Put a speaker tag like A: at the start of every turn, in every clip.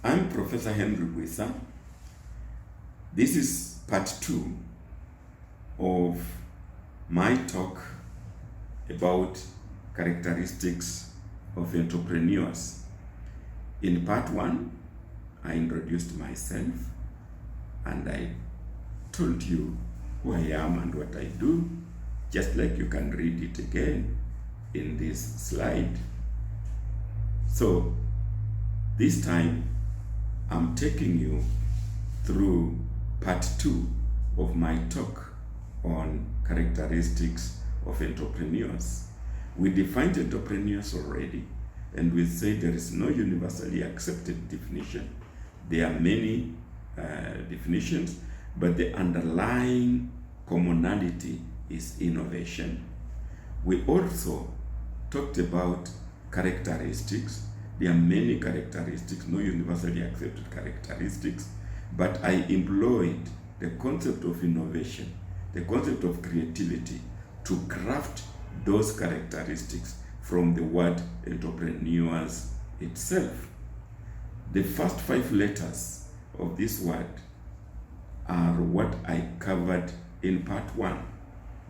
A: I'm Professor Henry Wisa. This is part 2 of my talk about characteristics of entrepreneurs. In part 1, I introduced myself and I told you who I am and what I do, just like you can read it again in this slide. So this time I'm taking you through part 2 of my talk on characteristics of entrepreneurs. We defined entrepreneurs already, and we say there is no universally accepted definition. There are many definitions, but the underlying commonality is innovation. We also talked about characteristics. There are many characteristics, no universally accepted characteristics, but I employed the concept of innovation, the concept of creativity, to craft those characteristics from the word entrepreneurs itself. The first 5 letters of this word are what I covered in part 1.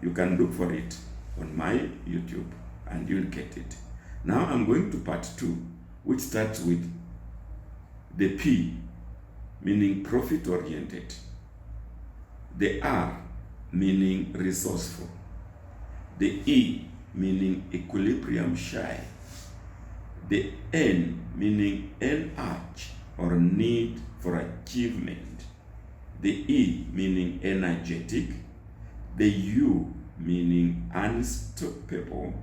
A: You can look for it on my YouTube and you'll get it. Now I'm going to part 2, which starts with the P, meaning profit-oriented, the R, meaning resourceful, the E, meaning equilibrium shy, the N, meaning enlarge or need for achievement, the E, meaning energetic, the U, meaning unstoppable,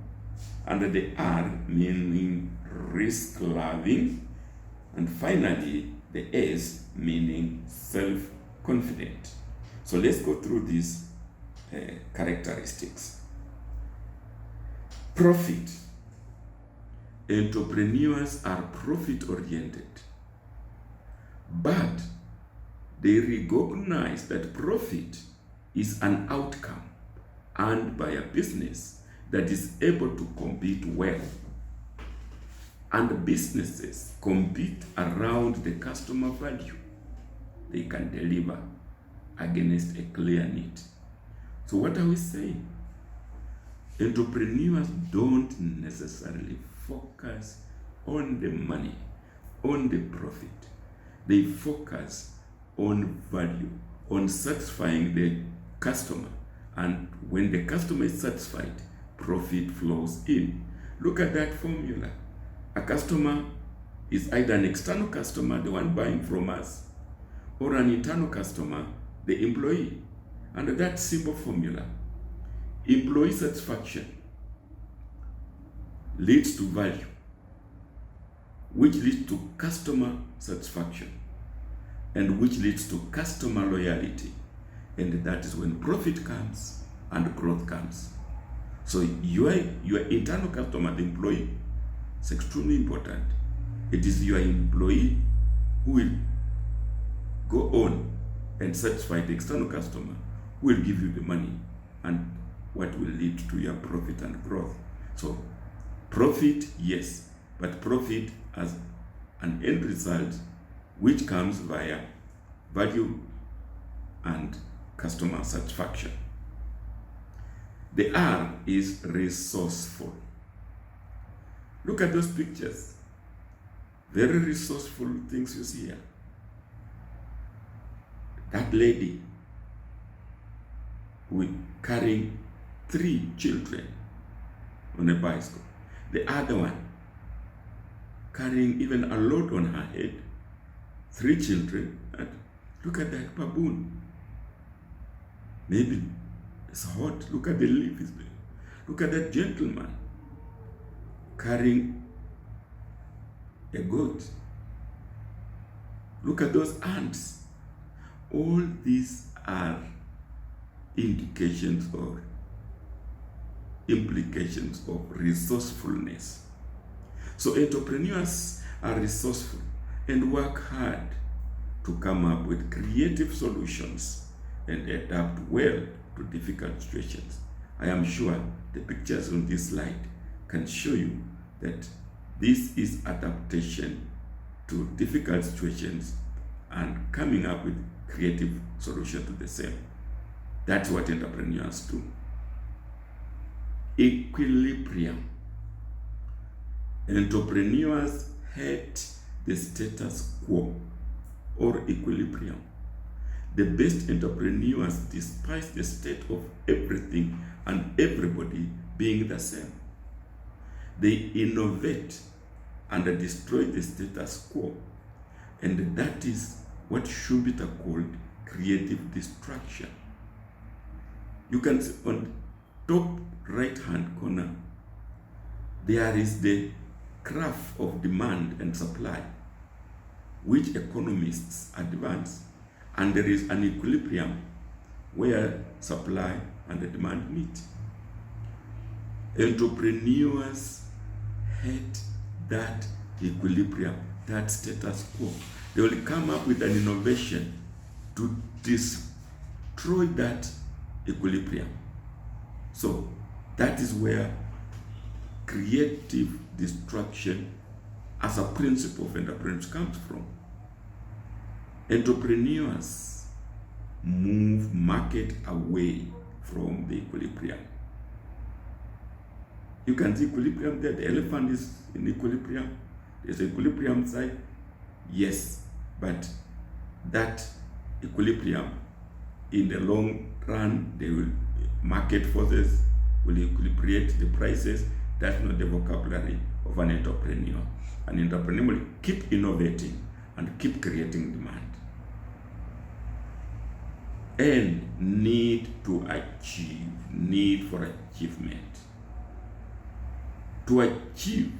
A: and the R, meaning risk-loving, and finally the S, meaning self-confident. So let's go through these characteristics. Profit. Entrepreneurs are profit-oriented, but they recognize that profit is an outcome earned by a business that is able to compete well. And businesses compete around the customer value they can deliver against a clear need. So what are we saying? Entrepreneurs don't necessarily focus on the money, on the profit. They focus on value, on satisfying the customer. And when the customer is satisfied, profit flows in. Look at that formula. A customer is either an external customer, the one buying from us, or an internal customer, the employee. Under that simple formula, employee satisfaction leads to value, which leads to customer satisfaction, and which leads to customer loyalty. And that is when profit comes and growth comes. So your internal customer, the employee, is extremely important. It is your employee who will go on and satisfy the external customer, who will give you the money and what will lead to your profit and growth. So profit, yes, but profit as an end result which comes via value and customer satisfaction. The R is resourceful. Look at those pictures. Very resourceful things you see here. That lady with carrying 3 children on a bicycle. The other one carrying even a load on her head. 3 children. And look at that baboon. Maybe it's hot. Look at the leaf. Look at that gentleman carrying a goat. Look at those ants. All these are indications or implications of resourcefulness. So entrepreneurs are resourceful and work hard to come up with creative solutions and adapt well to difficult situations. I am sure the pictures on this slide can show you that this is adaptation to difficult situations and coming up with creative solutions to the same. That's what entrepreneurs do. Equilibrium. Entrepreneurs hate the status quo or equilibrium. The best entrepreneurs despise the state of everything and everybody being the same. They innovate and destroy the status quo. And that is what Schumpeter called creative destruction. You can see on top right hand corner, there is the graph of demand and supply, which economists advance, and there is an equilibrium where supply and the demand meet. Entrepreneurs hate that equilibrium, that status quo. They will come up with an innovation to destroy that equilibrium. So that is where creative destruction as a principle of entrepreneurship comes from. Entrepreneurs move market away from the equilibrium. You can see equilibrium there. The elephant is in equilibrium. There's equilibrium side. Yes, but that equilibrium in the long run, they will market forces will equilibrate the prices. That's not the vocabulary of an entrepreneur. An entrepreneur will keep innovating and keep creating demand. And need to achieve, need for achievement. To achieve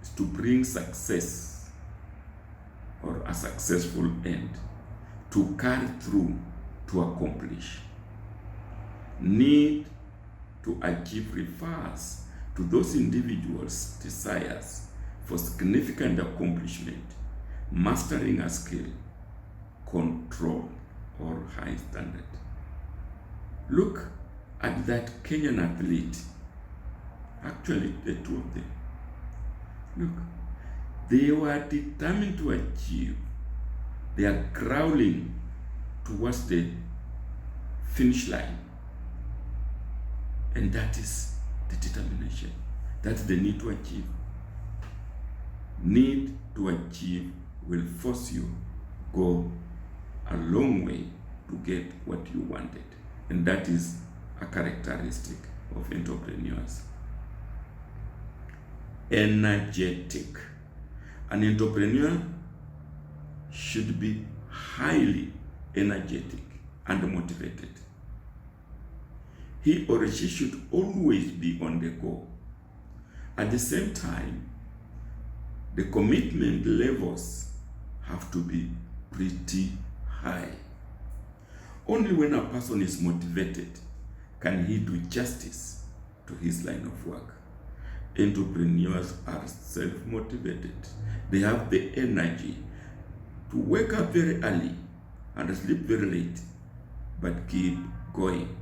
A: is to bring success or a successful end. To carry through, to accomplish. Need to achieve refers to those individuals' desires for significant accomplishment, mastering a skill, control, or high standard. Look at that Kenyan athlete. Actually, the two of them. Look, they were determined to achieve. They are crawling towards the finish line. And that is the determination. That's the need to achieve. Need to achieve will force you go a long way to get what you wanted. And that is a characteristic of entrepreneurs. Energetic. An entrepreneur should be highly energetic and motivated. He or she should always be on the go. At the same time, the commitment levels have to be pretty high. Only when a person is motivated can he do justice to his line of work. Entrepreneurs are self-motivated. They have the energy to wake up very early and sleep very late, but keep going.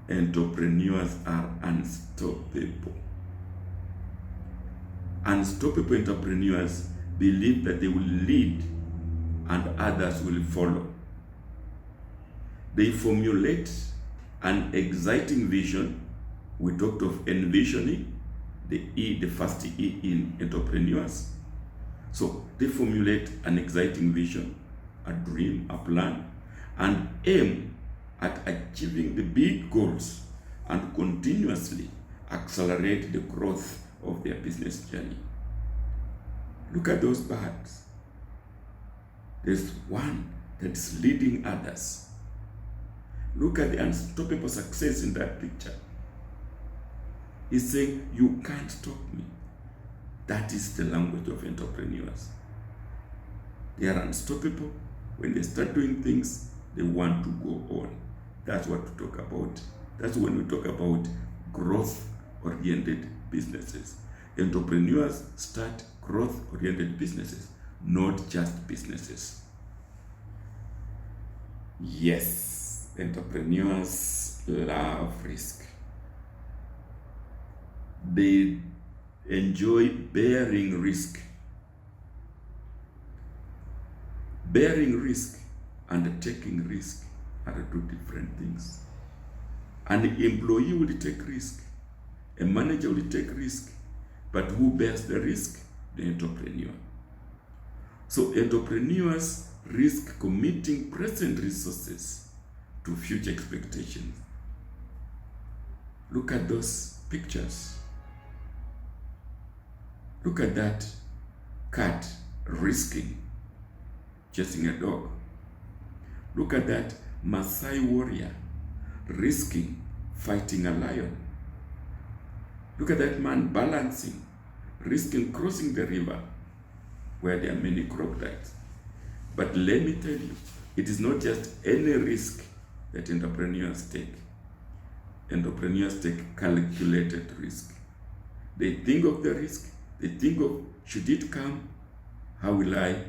A: Entrepreneurs are unstoppable. Unstoppable entrepreneurs believe that they will lead and others will follow. They formulate an exciting vision. We talked of envisioning, the first E in entrepreneurs. So they formulate an exciting vision, a dream, a plan, and aim at achieving the big goals and continuously accelerate the growth of their business journey. Look at those birds. There's one that is leading others. Look at the unstoppable success in that picture. He's saying, you can't stop me. That is the language of entrepreneurs. They are unstoppable. When they start doing things, they want to go on. That's what we talk about. That's when we talk about growth-oriented businesses. Entrepreneurs start growth-oriented businesses, not just businesses. Yes, entrepreneurs love risk. enjoy bearing risk. Bearing risk and taking risk are two different things. An employee will take risk, a manager will take risk, but who bears the risk? The entrepreneur. So entrepreneurs risk committing present resources to future expectations. Look at those pictures. Look at that cat risking chasing a dog. Look at that Maasai warrior risking fighting a lion. Look at that man balancing, risking crossing the river where there are many crocodiles. But let me tell you, it is not just any risk that entrepreneurs take. Entrepreneurs take calculated risk. They think of the risk. They think of, should it come? How will I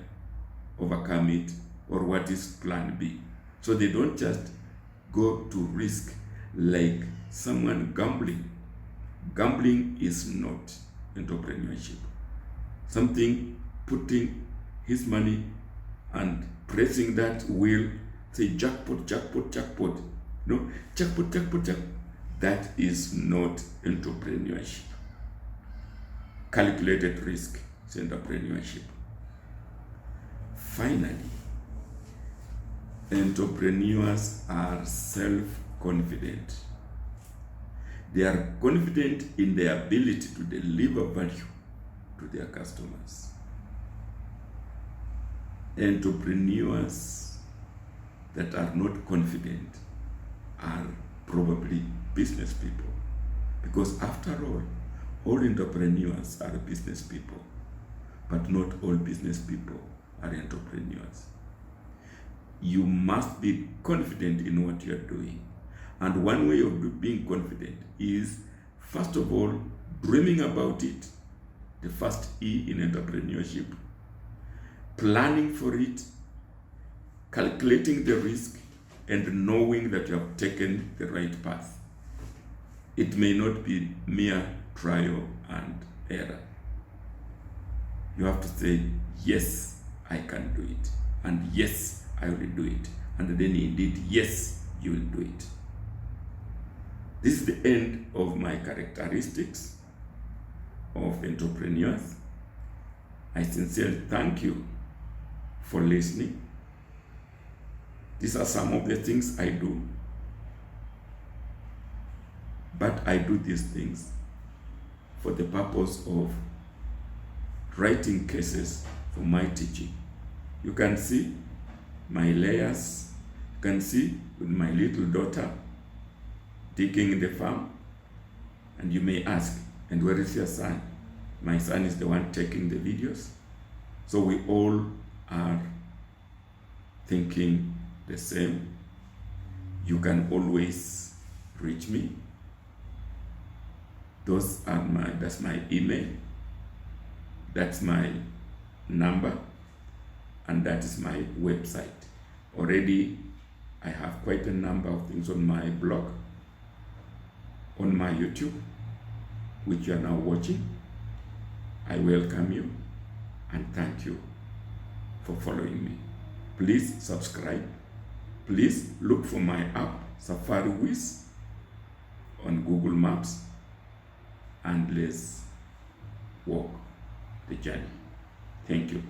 A: overcome it? Or what is plan B? So they don't just go to risk like someone gambling. Gambling is not entrepreneurship. Something putting his money and pressing that wheel, say jackpot, jackpot, jackpot. No, jackpot, jackpot, jackpot. That is not entrepreneurship. Calculated risk is entrepreneurship. Finally, entrepreneurs are self-confident. They are confident in their ability to deliver value to their customers. Entrepreneurs that are not confident are probably business people, because after all entrepreneurs are business people, but not all business people are entrepreneurs. You must be confident in what you are doing. And one way of being confident is, first of all, dreaming about it, the first E in entrepreneurship, planning for it, calculating the risk, and knowing that you have taken the right path. It may not be mere trial and error. You have to say, yes, I can do it. And yes, I will do it. And then indeed, yes, you will do it. This is the end of my characteristics of entrepreneurs. I sincerely thank you for listening. These are some of the things I do. But I do these things for the purpose of writing cases for my teaching. You can see my layers. You can see with my little daughter digging in the farm. And you may ask, and where is your son? My son is the one taking the videos. So we all are thinking the same. You can always reach me. That's my email. That's my number. And that is my website. Already I have quite a number of things on my blog, on my YouTube, which you are now watching. I welcome you and thank you for following me. Please subscribe. Please look for my app, Safari Wiz, on Google Maps, and let's walk the journey. Thank you.